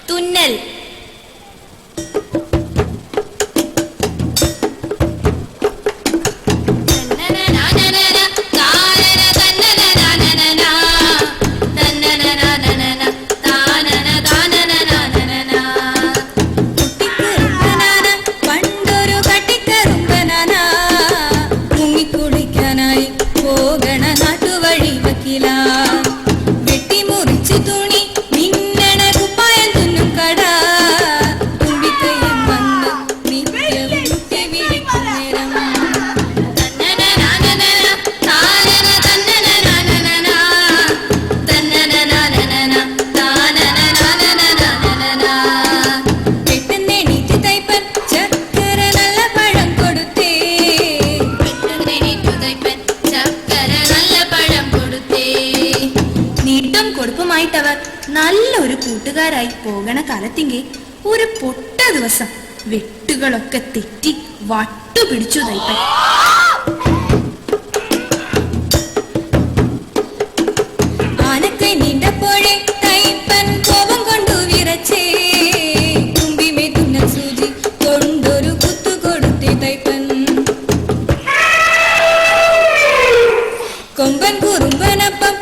തുന്നൽ. കൊടുപ്പുമായിട്ടവർ നല്ലൊരു കൂട്ടുകാരായി പോകണ കാലത്തിങ്കെ ഒരു പൊട്ട ദിവസം വെട്ടുകളൊക്കെ തെറ്റി വട്ടുപിടിച്ചു തൈപ്പൻ. ആനക്കൈ നീണ്ടപ്പോഴേ തൈപ്പൻ കോപം കൊണ്ടു വിറച്ചേ. തുമ്പിമേ തുന്നൽ സൂചി കൊണ്ടൊരു കുത്തു കൊടുത്തേ തൈപ്പൻ. കൊമ്പൻ കുറുമ്പനപ്പം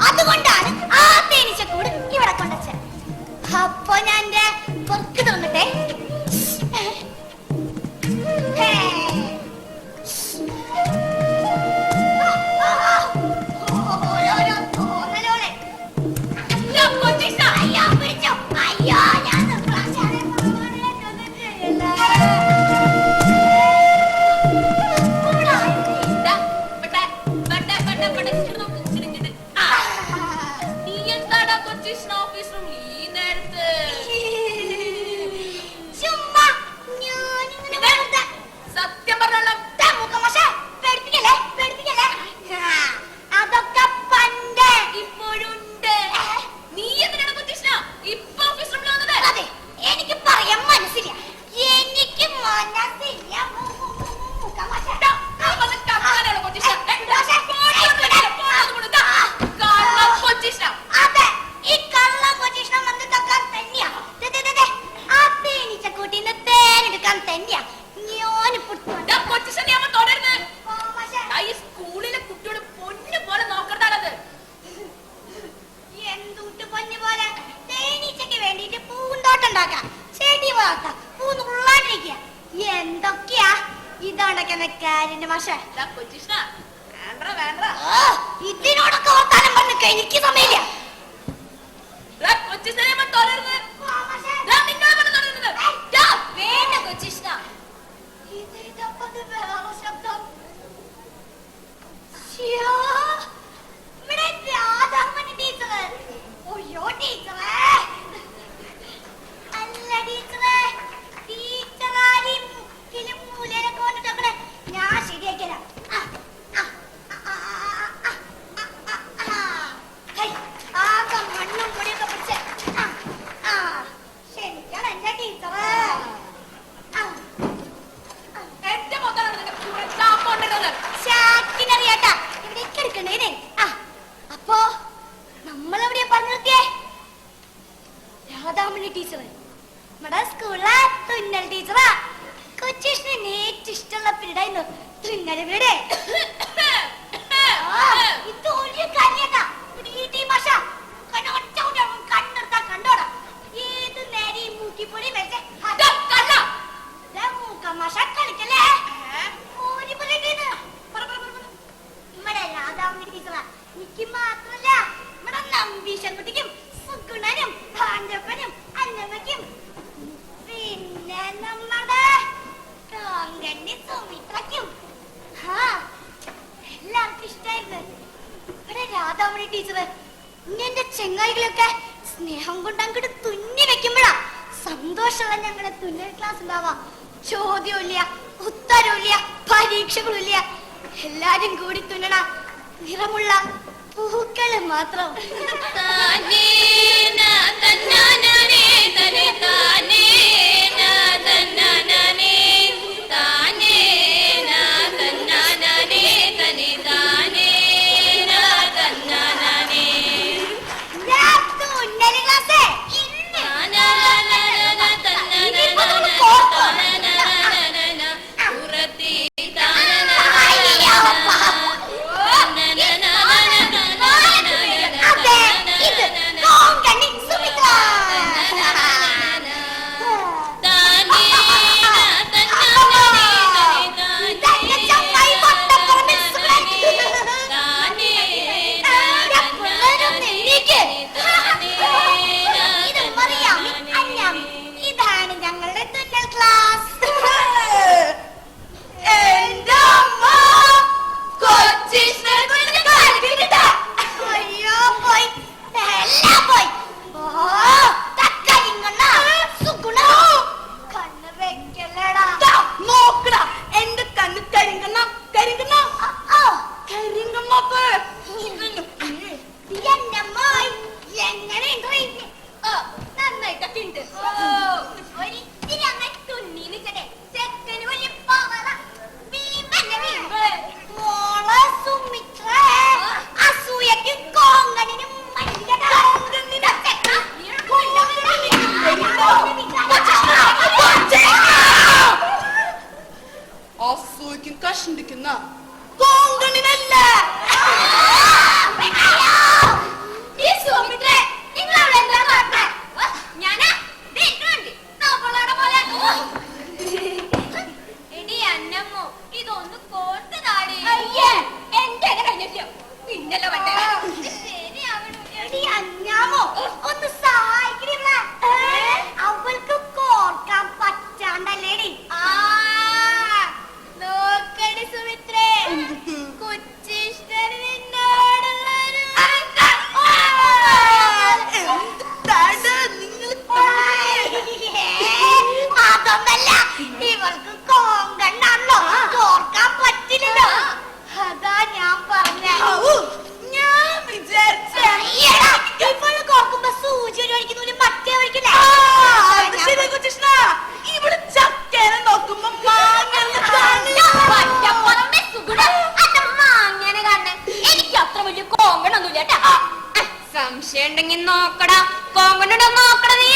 അതുകൊണ്ടാണ് ആ തേനീച്ചക്കൂട് ഇവിടെ കൊണ്ടുവച്ചത്. അപ്പൊ ഞാൻ പൊറുക്ക് തോന്നട്ടെ. എന്തൊക്കെയാ ഇതാണ്ടൊക്കെ കാര്യന്റെ മാഷ. ഇതിനോടൊക്കെ വർത്താനം പറഞ്ഞ എനിക്ക് സമയമില്ല. ടീച്ചർ നമ്മുടെ സ്കൂളിലെ തുന്നൽ ടീച്ചറാ. കൊച്ചിഷ്ണ ഏറ്റവും ഇഷ്ടമുള്ള പീരീഡായിരുന്നു തുന്നൽ പീരീഡ്. ടീച്ചറെ. എന്റെ ചെങ്ങായികളൊക്കെ സ്നേഹം കൊണ്ട് അങ്ങോട്ട് തുന്നി വെക്കുമ്പോഴാ സന്തോഷമുള്ള ഞങ്ങളുടെ തുന്നൽ ക്ലാസ് ഉണ്ടാവാ. ചോദ്യമില്ല, ഉത്തരവില്ല, പരീക്ഷകളില്ല. എല്ലാരും കൂടി തുന്നണ നിറമുള്ള പൂക്കള് മാത്രം. സംശയം ഉണ്ടെങ്കിൽ നോക്കടാ, കോങ്കണ്ണ നോക്കടാ നീ.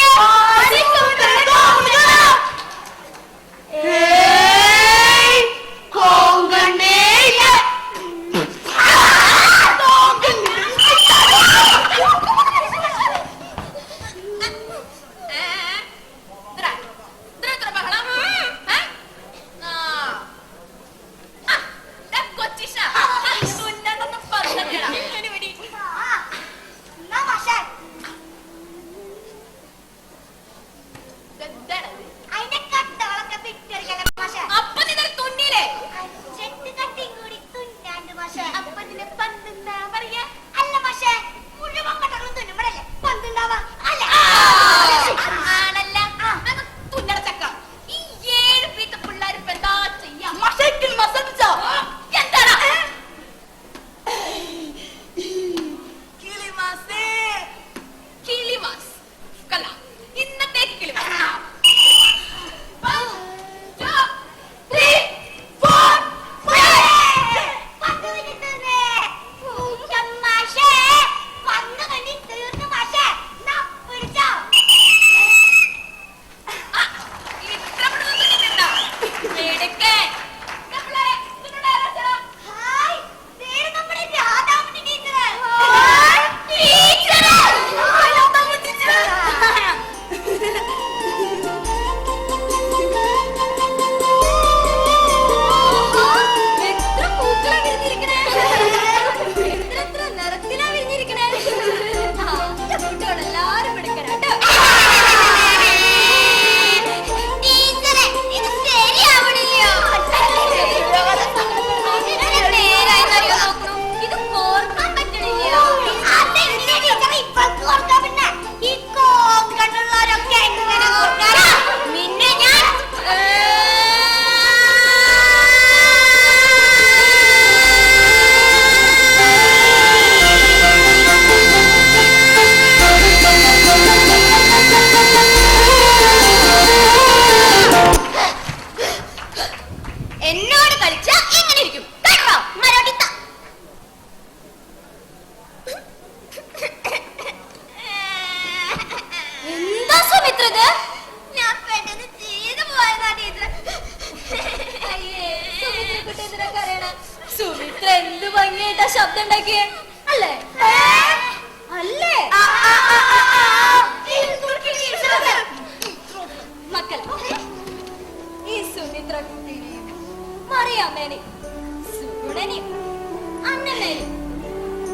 കളിച്ച എങ്ങനെ ഇരിക്കും? കേട്ടോ മരോടിത്ത. എന്താ സുമിത്ര ഇത്? ഞാൻ പെട്ടെന്ന് ചെയ്തു പോയതാ ടീച്ചർ. സുമിത്ര എന്ത് ഭംഗിയായിട്ടാ ശബ്ദം ഉണ്ടാക്കിയേ അല്ലേ? അല്ലേ മക്കൾ, ഈ സുമിത്ര കുട്ടീനെയും മറിയാമ്മേനെയും സുഗുണനെയും അന്നമ്മേനെയും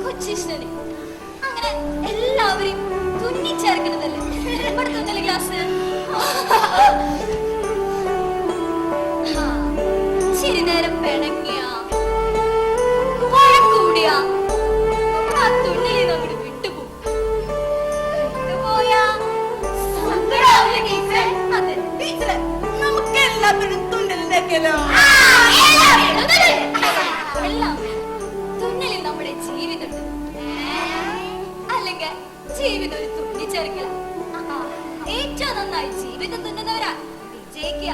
കൊച്ചിഷ്ണനെയും അങ്ങനെ എല്ലാവരെയും തുന്നിച്ചേർക്കുന്നതല്ലേ ഇവിടെ തുന്നല് ക്ലാസ്? ചിരി നേരം പിണങ്ങിയ കൂടിയ ആ തുന്നലിൽ അങ്ങോട്ട് വിട്ടുപോകും. വിട്ടുപോയാ സങ്കടാവില്ല ടീച്ചർ. അതെ ടീച്ചറെ, നമുക്ക് എല്ലാത്തിനും തുന്നലുണ്ടാക്കിയല്ലോ. എല്ലാം തുന്നലിൽ നമ്മുടെ ജീവിതം അല്ലെങ്കിൽ ജീവിതം ഒരു തുന്നിച്ചേർക്കല. ഏറ്റവും നന്നായി ജീവിതം തുന്നുന്നവരാ വിജയിക്കുക.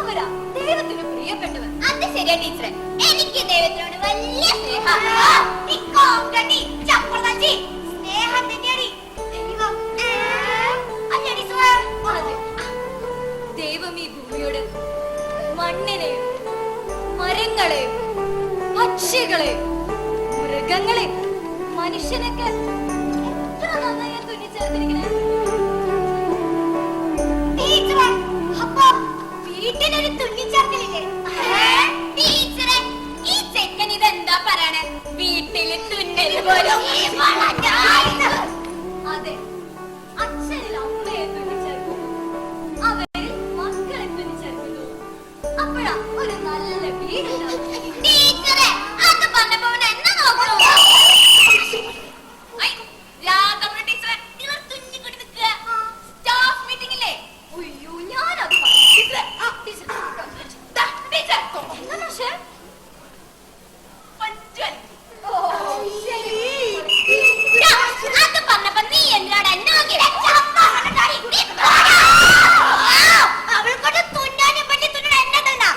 അവരാ ദൈവത്തിന് പ്രിയപ്പെട്ടവർ. അത് ശരിയാ ടീച്ചറെ, എനിക്ക് ദൈവത്തിനോട് വലിയ സ്നേഹം തന്നെയാണ്. ദൈവം ഈ ഭൂമിയോട് മണ്ണിനെയും മരങ്ങളെയും പക്ഷികളെയും മൃഗങ്ങളെയും മനുഷ്യനൊക്കെ എത്ര നന്നായി തുന്നിച്ചേർത്തിരിക്കണേ. അപ്പൊ വീട്ടിലൊരു തുന്നിച്ചേർക്കലില്ലേ? ടീച്ചറെ, ഈ ചെക്കൻ ഇതെന്താ പറയണേ? വീട്ടില് തുന്നല് പോലും. അതെ, അച്ഛനിൽ അമ്മയെ തുന്നിച്ചേർക്കുന്നു, അവരിൽ മക്കളെ തുന്നിച്ചേർക്കുന്നു. അപ്പോഴാ ഒരു നല്ല വീടുണ്ടാവും. ടീച്ചറെ, അത് പറഞ്ഞപ്പോ എന്നെ നോക്കണോ? രാധമ്മ ടീച്ചറെ, ഇവർ തുന്നിക്കൊണ്ട് നിൽക്കുക. സ്റ്റാഫ് മീറ്റിംഗ് ഇല്ലേ? അയ്യോ, ഞാനത് അത് പറഞ്ഞപ്പോ നീ എന്തിനാണ് എന്നെ അവൾക്കൊണ്ട് തുന്നാനെ പറ്റി തുന്നണ എന്നെ തന്നാ.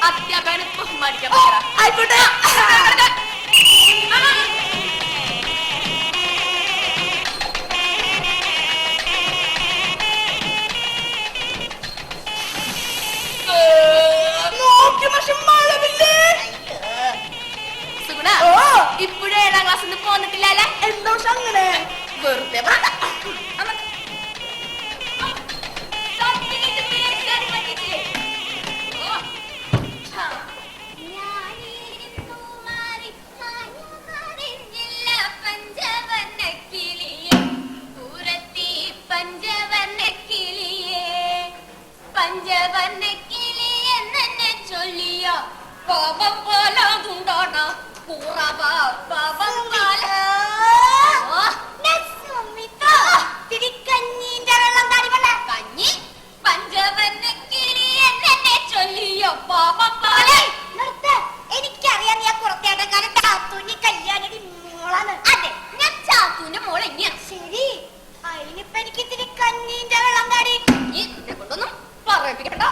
അധ്യാപകനെ ബഹുമാനിക്കാൻ ആയിക്കോട്ടെ. ഇപ്പോഴും 7ാം ക്ലാസ്സിൽ പോന്നിട്ടില്ല. എന്താ അങ്ങനെ? വെറുതെ പഞ്ചവർണ്ണക്കിളിയെന്നെ ചൊല്ലിയ പാപം പോലാതുണ്ടോണ പാപം പോലെ കഞ്ഞി പഞ്ചവർണ്ണക്കിളിയെന്നെ ചൊല്ലിയ പാപം പോലെ. എനിക്കറിയാം നീ ആ പുറത്തേക്കാരൻ ചാത്തൂനി കല്യാണി മോളാണ്. അതെ, ഞാൻ ചാത്തൂന്റെ മോൾ എന്നെയാ. ശരി, അതിനിപ്പ എനിക്ക് ഇത്തിരി കഞ്ഞീന്റെ വെള്ളം കാടി. നീ എന്നെ കൊണ്ടൊന്നും പറയിപ്പിക്കണ്ട.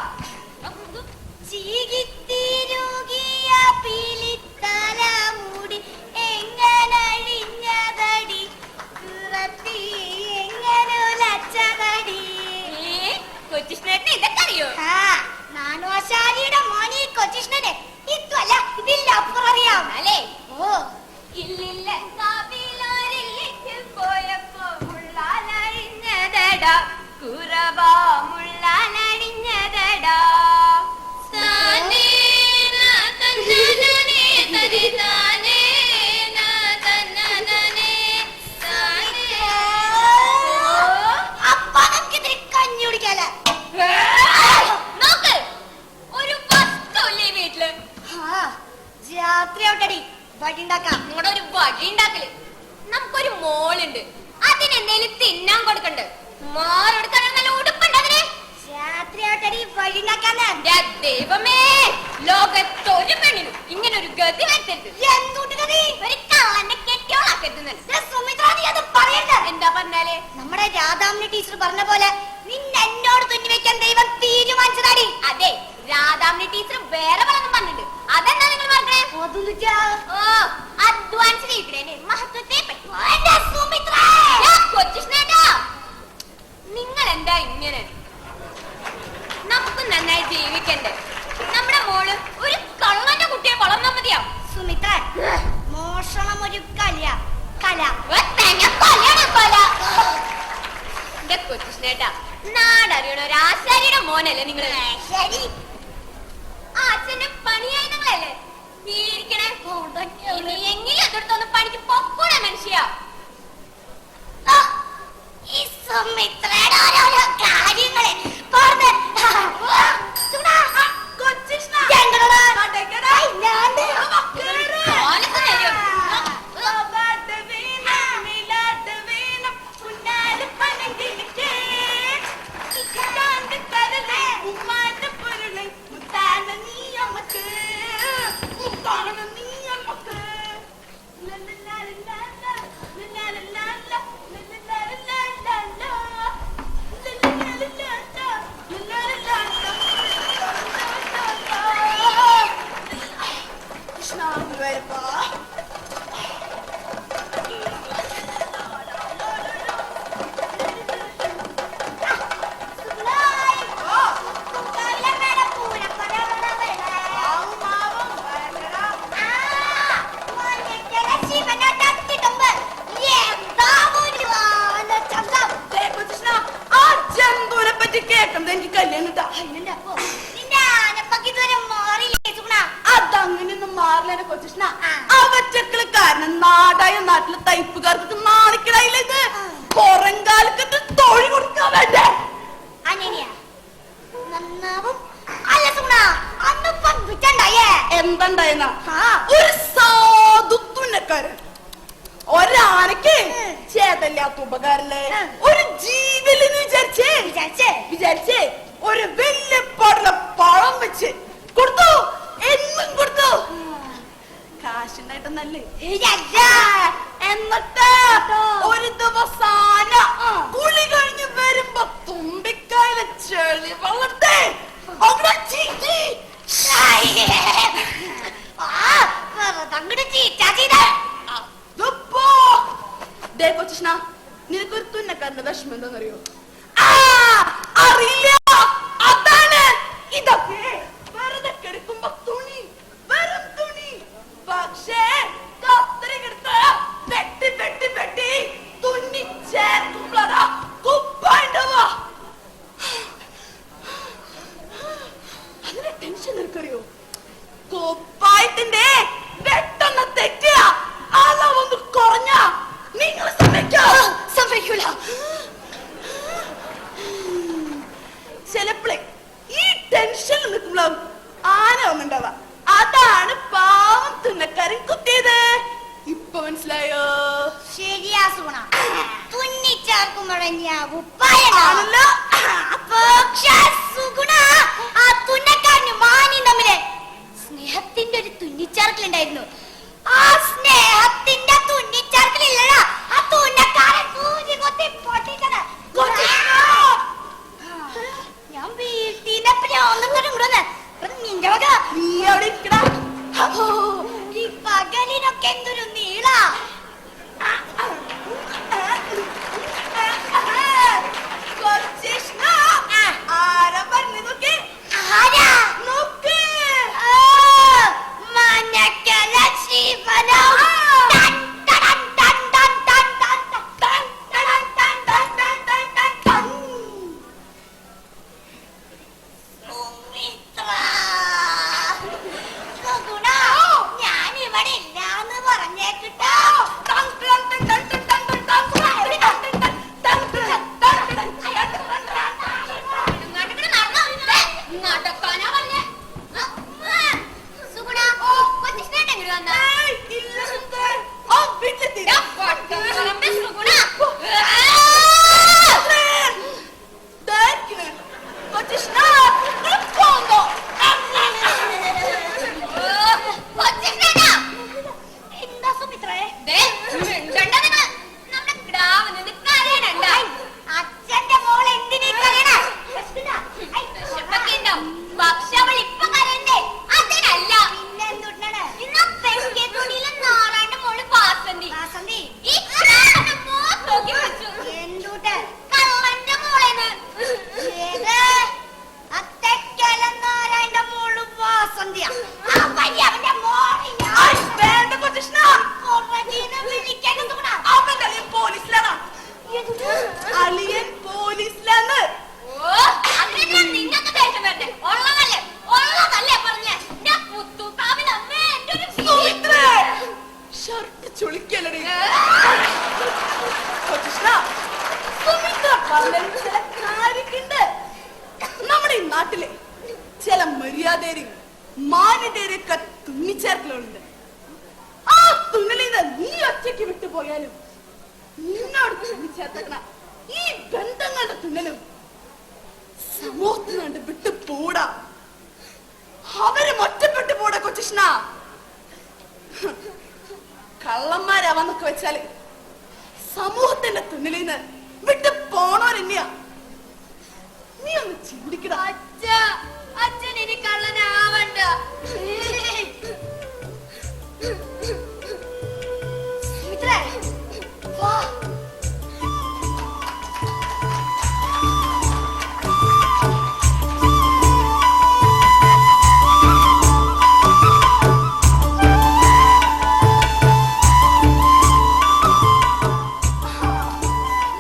ചീകിത്തിരുകിയ പിലിത്തല മൂടി എങ്ങനഴിഞ്ഞതടി കുറത്തി എങ്ങനൊലച്ചതടി. കൊച്ചിഷ്ണേട്ടന് ഇതൊക്കെ അറിയോ? നാണുവാശാലിയുടെ മോനി കൊച്ചിഷ്ണനെ ഇതല്ല ഇതില്ല അപ്പുറം അറിയാം. അല്ലേ? ഓ ഇല്ലില്ല കവിളാരിലേക്ക് പോയപ്പോ മുള്ളാലഴിഞ്ഞതടാ കുറവാ മുള്ളാലഴിഞ്ഞതടാ ഒരു വഴി ഉണ്ടാക്കല്. നമുക്കൊരു മോളുണ്ട്, അതിനെന്തേലും തിന്നാൻ കൊടുക്കണ്ട്. മോളെടുക്കാൻ നല്ല ഉടുപ്പുണ്ട് അതിന്. ദൈവമേ, ലോകത്തൊരു പെണ്ണിനും ഇങ്ങനെ ഒരു ഗതി വരുത്തരുത്. ഒരു കാലിനെ കെട്ടിയോളാക്കരുത്. എന്താ പറഞ്ഞാലേ? നമ്മുടെ രാധാമണി ടീച്ചർ പറഞ്ഞ പോലെ നിന്നെ എന്നോട് തുന്നി വെക്കാൻ ദൈവം തീരുമാനിച്ചതാടി. അതെ, രാധാമണി ടീച്ചർ വേറെ പലതും പറഞ്ഞിട്ടുണ്ട്. അതെന്താ നിങ്ങൾ പറഞ്ഞേ? ഓ, അധ്വാനിച്ച് ജീവിക്കണേ മഹത്വത്തെ പറ്റി. നിങ്ങൾ എന്താ ഇങ്ങനെ? നമുക്ക് നന്നായി ജീവിക്കണ്ടേ? നമ്മുടെ മോള് ഒരു കള്ളന്റെ കുട്ടിയെ വളർന്നാ മതിയാ. സുമിത്ര, മോഷണം ഒരു കല. കൊച്ചുഷ്ണേട്ടാ, നാടറിയണ ഒരു ആശാരിയുടെ മോനല്ലേ നിങ്ങള്? ശരി, ആ അച്ഛന്റെ പണിയായി നിങ്ങളല്ലേ ഇരിക്കണേ. ഇനി എങ്കിലും എതിർത്തൊന്ന് പണിക്ക് പൊക്കൂടെ മനുഷ്യ. ഈ സുമിത്രയുടെ ഓരോരോ കാര്യങ്ങളെ പറഞ്ഞ് അതങ്ങനെയൊന്നും മാറില്ല കൊച്ചുഷ്ണ. അവറ്റക്കള് കാരണം നാടായ നാട്ടിലെ തയ്പ്പുകാർക്ക് നാണിക്കടായില്ല. ഇത് പുറംകാലത്ത് തൊഴി കൊടുക്കാൻ വേണ്ടേ? എന്തുണ്ടായെന്ന ഒരു സാധു തുന്നക്കാരൻ ഒരാനക്ക് ചേതല്ലാത്ത ഉപകാരല്ലേ ഒരു ജീവലെന്ന് വിചാരിച്ചേ ഒരു വെല്ലപ്പാടുള്ള പഴം വെച്ച് കൊടുത്തു. എന്നും കൊടുത്തു. കാശുണ്ടായിട്ടൊന്നല്ലേ. എന്നിട്ട് ഒരു ദിവസാന കുളി കഴിഞ്ഞ് വരുമ്പോ തുമ്പിക്കായിലെ ചെളി വളർത്തേ അവിടെ ചീറ്റി. കൊച്ചുഷ്ണ, നിനക്കൊരു തുന്നക്കാരന്റെ വിഷമം എന്താണെന്നറിയോ? അറിയില്ല. അതാണ് ഇതൊക്കെ വെറുതെ കിടക്കുമ്പോ തുണി, വെറും തുണി. പക്ഷേ കത്രികെടുത്ത് വെട്ടി വെട്ടി വെട്ടി തുന്നി ചേർക്കുമ്പോഴാ കുപ്പായിണ്ടാവാ. അതിന്റെ ടെൻഷൻ നിനക്കറിയോ? കുപ്പായത്തിന്റെ വെട്ടൊന്ന് തെറ്റിയ അളവൊന്ന് കുറഞ്ഞ നിങ്ങൾ സമ്മതിക്കൂല. ചിലപ്പോഴേ ഈ ടെൻഷൻ നിൽക്കുമ്പോഴും ആന ഒന്നുണ്ടാവാ. അതാണ് പാവം തുന്നക്കാരൻ കുത്തിയത്. ഇപ്പൊ മനസ്സിലായോ? ശരിയാ സുഗുണ, തുന്നിച്ചാർക്കുമ്പോഴഞ്ഞ ഉപ്പായാണല്ലോ. പക്ഷേ സുഗുണ, ആ തുന്നക്കാരനും മാനിയും തമ്മില് സ്നേഹത്തിന്റെ ഒരു തുന്നിച്ചാർക്കലുണ്ടായിരുന്നു. ആ സ്നേഹത്തിന്റെ തുന്നിച്ചാർക്കലില്ലടാ ആ തുന്നക്കാരൻ സൂചി കൊത്തി പൊട്ടിച്ചത്. ഞാൻ വീട്ടിനെ നിന്റെ വക നീ അവിടെ ഇരിക്കടാ. ഈ പകലിനൊക്കെ എന്തൊരു നീള. ആരാ പറഞ്ഞു നോക്കി? ആരാ നോക്ക്. മനക്കല ശിവനോ. പാർലറിൽ ചില കാര്യക്കുണ്ട്. നമ്മുടെ ഈ നാട്ടിലെ ചില മര്യാദയും മാന്യതയൊക്കെ തുന്നിച്ചേർക്കലുണ്ട്. ആ തുന്നലിന്ന് നീ ഒറ്റയ്ക്ക് വിട്ടുപോയാലും നിന്നോട് തുന്നിച്ചേർത്തക്കണ ഈ ബന്ധങ്ങളുടെ തുന്നലും സമൂഹത്തിൽ നിന്ന് വിട്ടു പോടാ. അവരും ഒറ്റപ്പെട്ടു പോടാ കൊച്ചുഷ്ണ. കള്ളന്മാരാവാന്നൊക്കെ വെച്ചാല് സമൂഹത്തിന്റെ തുന്നലിന്ന് വിട്ടു പോണോരെന്നെയാ. നീ ഒന്ന് ചിന്തിക്കടാ. അച്ഛൻ ഇനി കള്ളനാവണ്ട. സുമിത്രേ, വാ.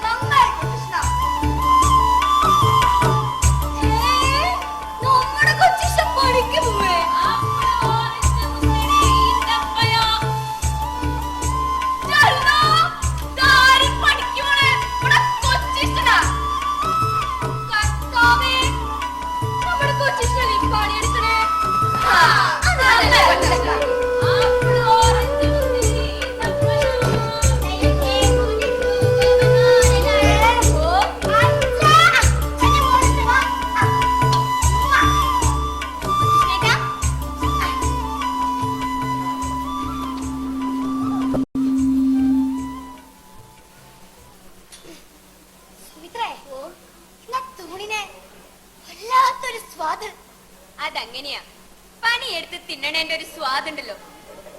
നന്നായി കൊച്ചുഷ്ണ. നമ്മുടെ കൊച്ചിഷ്ട പഠിക്കും അതങ്ങനെയാ. പണിയെടുത്ത് തിന്നണേന്റെ ഒരു സ്വാദുണ്ടല്ലോ,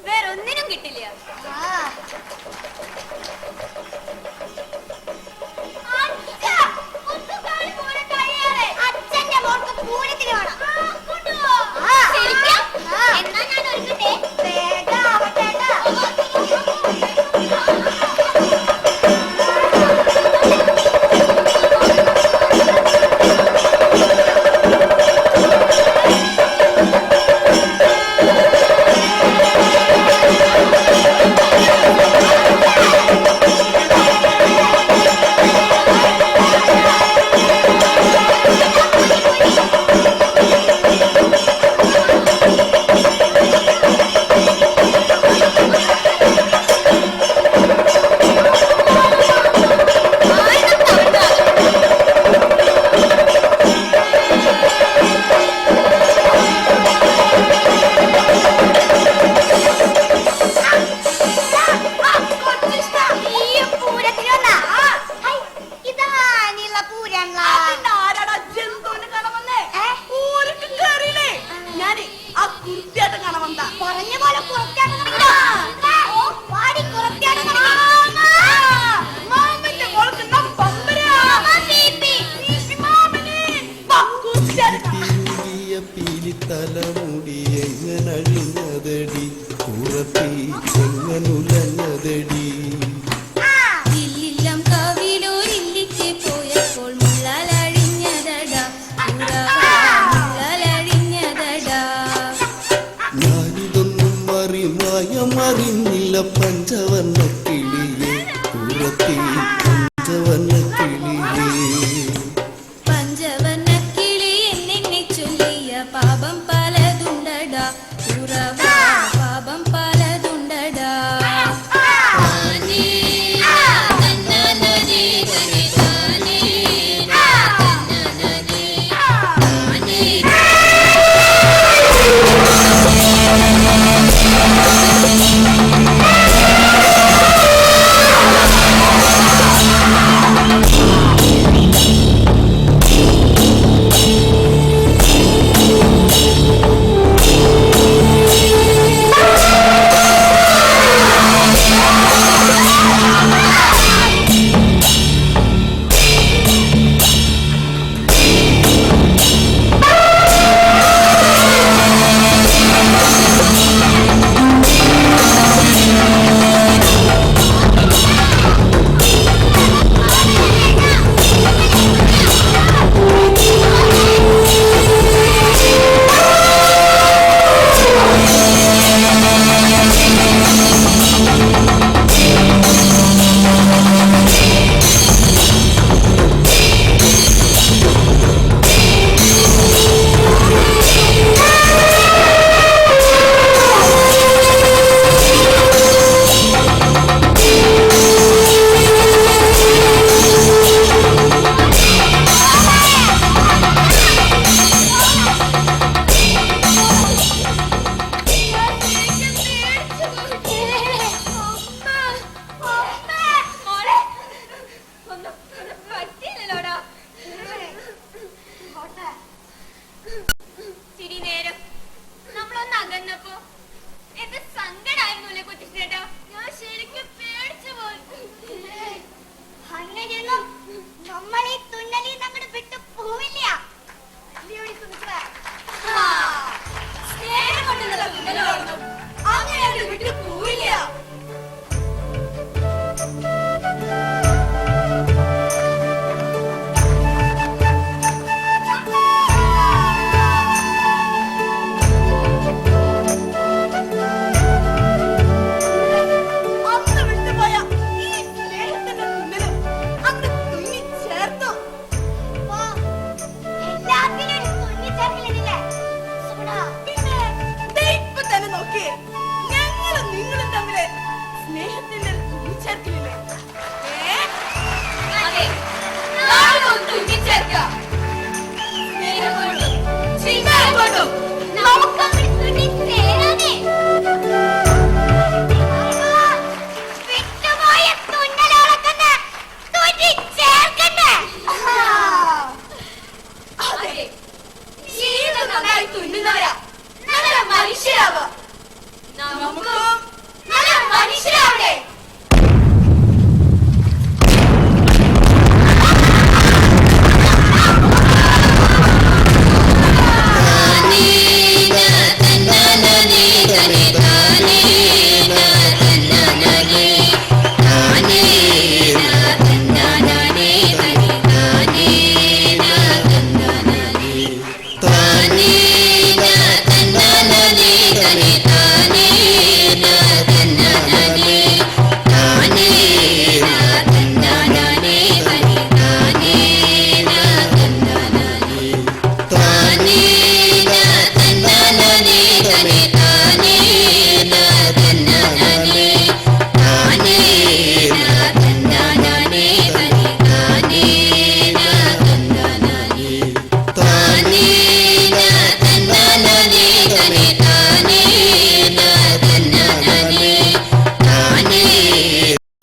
വേറൊന്നിനും കിട്ടില്ല.